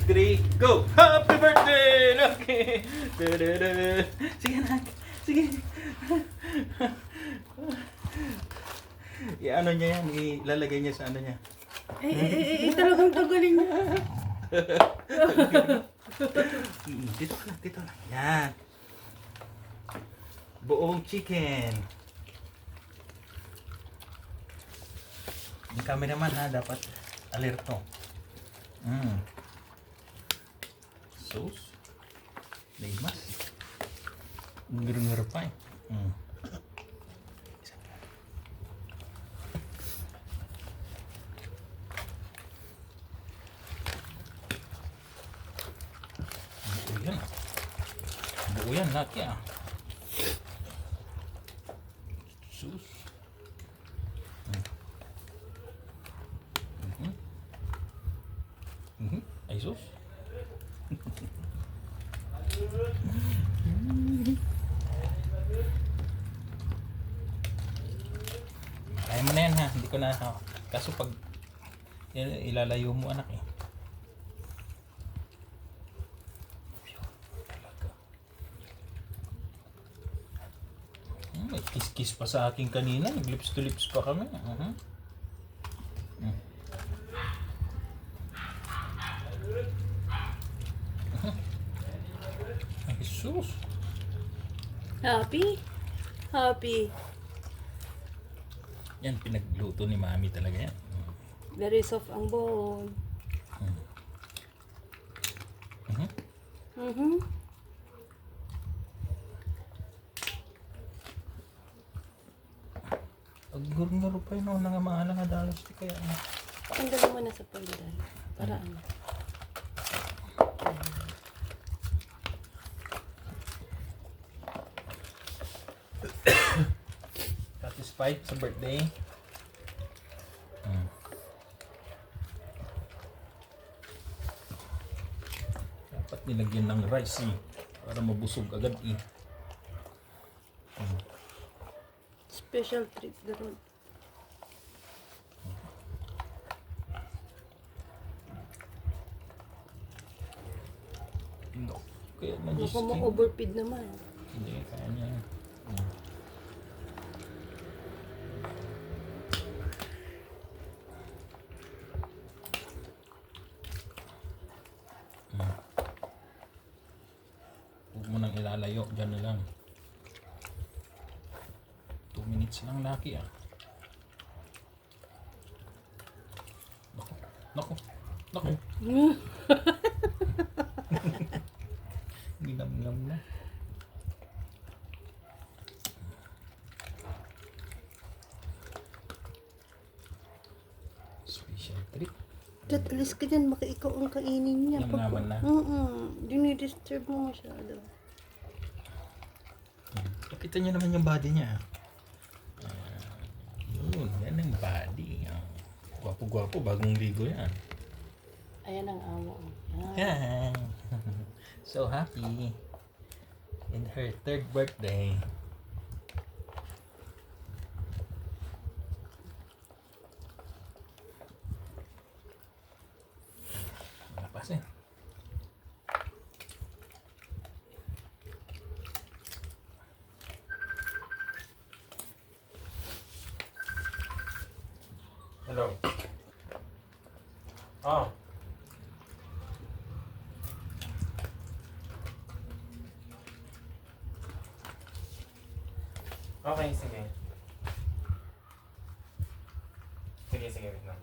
3, go! Happy birthday, Lucky! Da-da-da. Sige, anak. Sige. I-ano niya yan, ilalagay niya sa ano niya. Talagang tanggalin niya. Dito ka lang, dito lang. Yan. Buong chicken. Yung cameraman ha, dapat alerto. Sauce. Limas. Ngur-ngur pa eh. Buo yan. Buo yan, lahat yan. Sauce. Ay, sauce. Kaya mo na yan ha, hindi ko na kaso pag ilalayo mo anak eh. May kiss-kiss pa sa akin kanina, lips to lips pa kami. Ay, Jesus. Happy? Happy. Yan, pinagluto ni Mami talaga yan. Very soft ang bone. Ang guro-guro pa yun, nga maalang nga dalos di kaya. Tanggalin mo na sa pagdal. Para ano? Satisfied sa birthday? Dapat nilagyan ng rice eh, para mabusog agad eh. Special treat doon. No. Kaya na Baka ma-overfeed naman. Hindi, kaya niya. Huwag mo nang ilalayo, dyan na lang. 2 minutes lang laki ah. Naku, naku, naku. Ginam-ngam na. Special treat. Dad, alis ka dyan. Baka ikaw ang kainin niya. Yung naman na. Dinidisturb mo masyado. Pakita niyo naman yung body niya. Yun, yan ang body. Gwapo-gwapo, bagong ligo yan. Ayan ang amo. Yan. So happy. In her 3rd birthday. Lapas eh. Hello. Oh. Okay, sige. Sige, wait lang.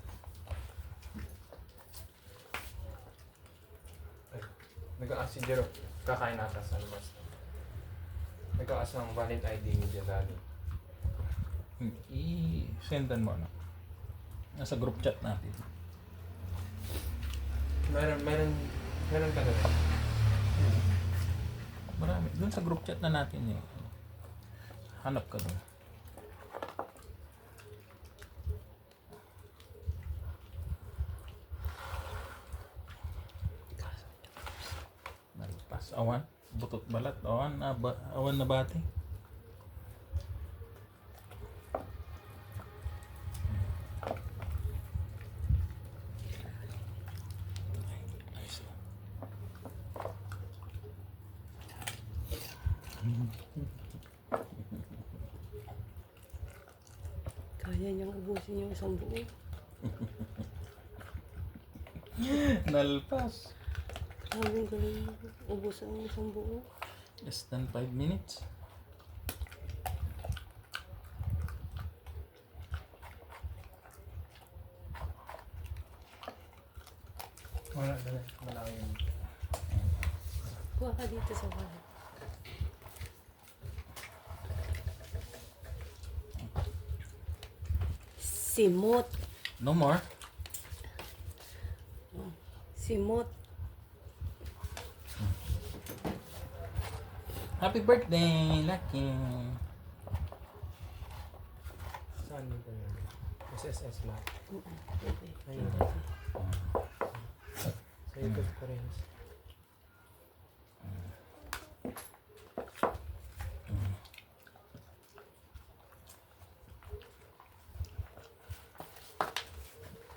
Ay, nag-a-ask si Jero. Kakain ata sa labas. Nag-a-ask ng valid ID ni Jadali. I-sendan mo na. Nasa group chat natin. Meron ka doon. Marami. Doon sa group chat na natin eh. Hanap ka doon. Nalpas. Awan. Butot balat. Awan na bate. Ayos. Kaya niyang ubusin yung isang buo. Nalpas. Grabe galing ubusin ang isang buo. Less than 5 minutes. Wala na. Malaki yun. Kuha ka dito sa bahay. Simot. No more. Simot. Happy birthday, Lucky. Saan dito yun? SSS lang. Okay. Ayun. Sa YouTube ko rin.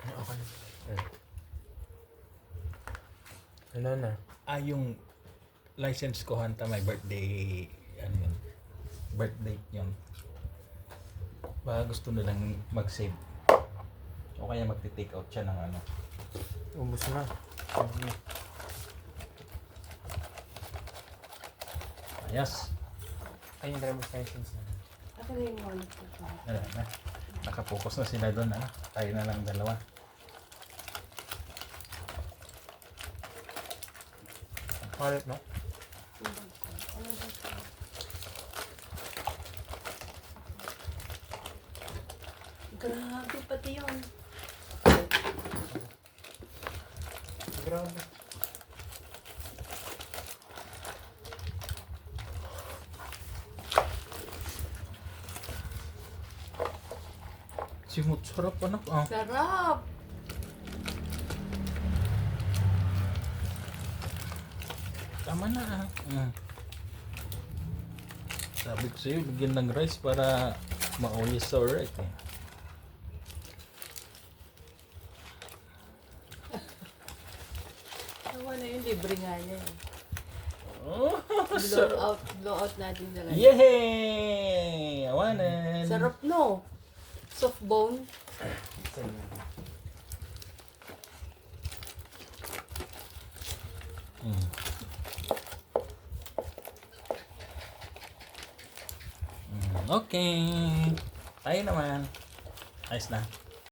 Ay, okay na. Ano na? Yung license ko hanta may birthday, ano yun, birthday yun. Baka gusto nilang mag-save. O kaya magti-take out siya ng ano. Ubus na. Ayos. Ay, yung driver's license na. Ako na yung wallet ko. Wala na. Nakapokus na sila doon. Ano? Tayo na lang dalawa. Wallet, no? Grabe, pati yun. Grabe. Simut, sarap anak. Ah. Sarap! Tama na. Ah. Sabi ko sa'yo, bigyan ng rice para mauyos sa oret eh. Nawa na yun, libre nga niya. Oh, Blow out natin na lang. yay! Awanan! Sarap no? Soft bone. Mm. Okay. Tayo naman. Ayos na.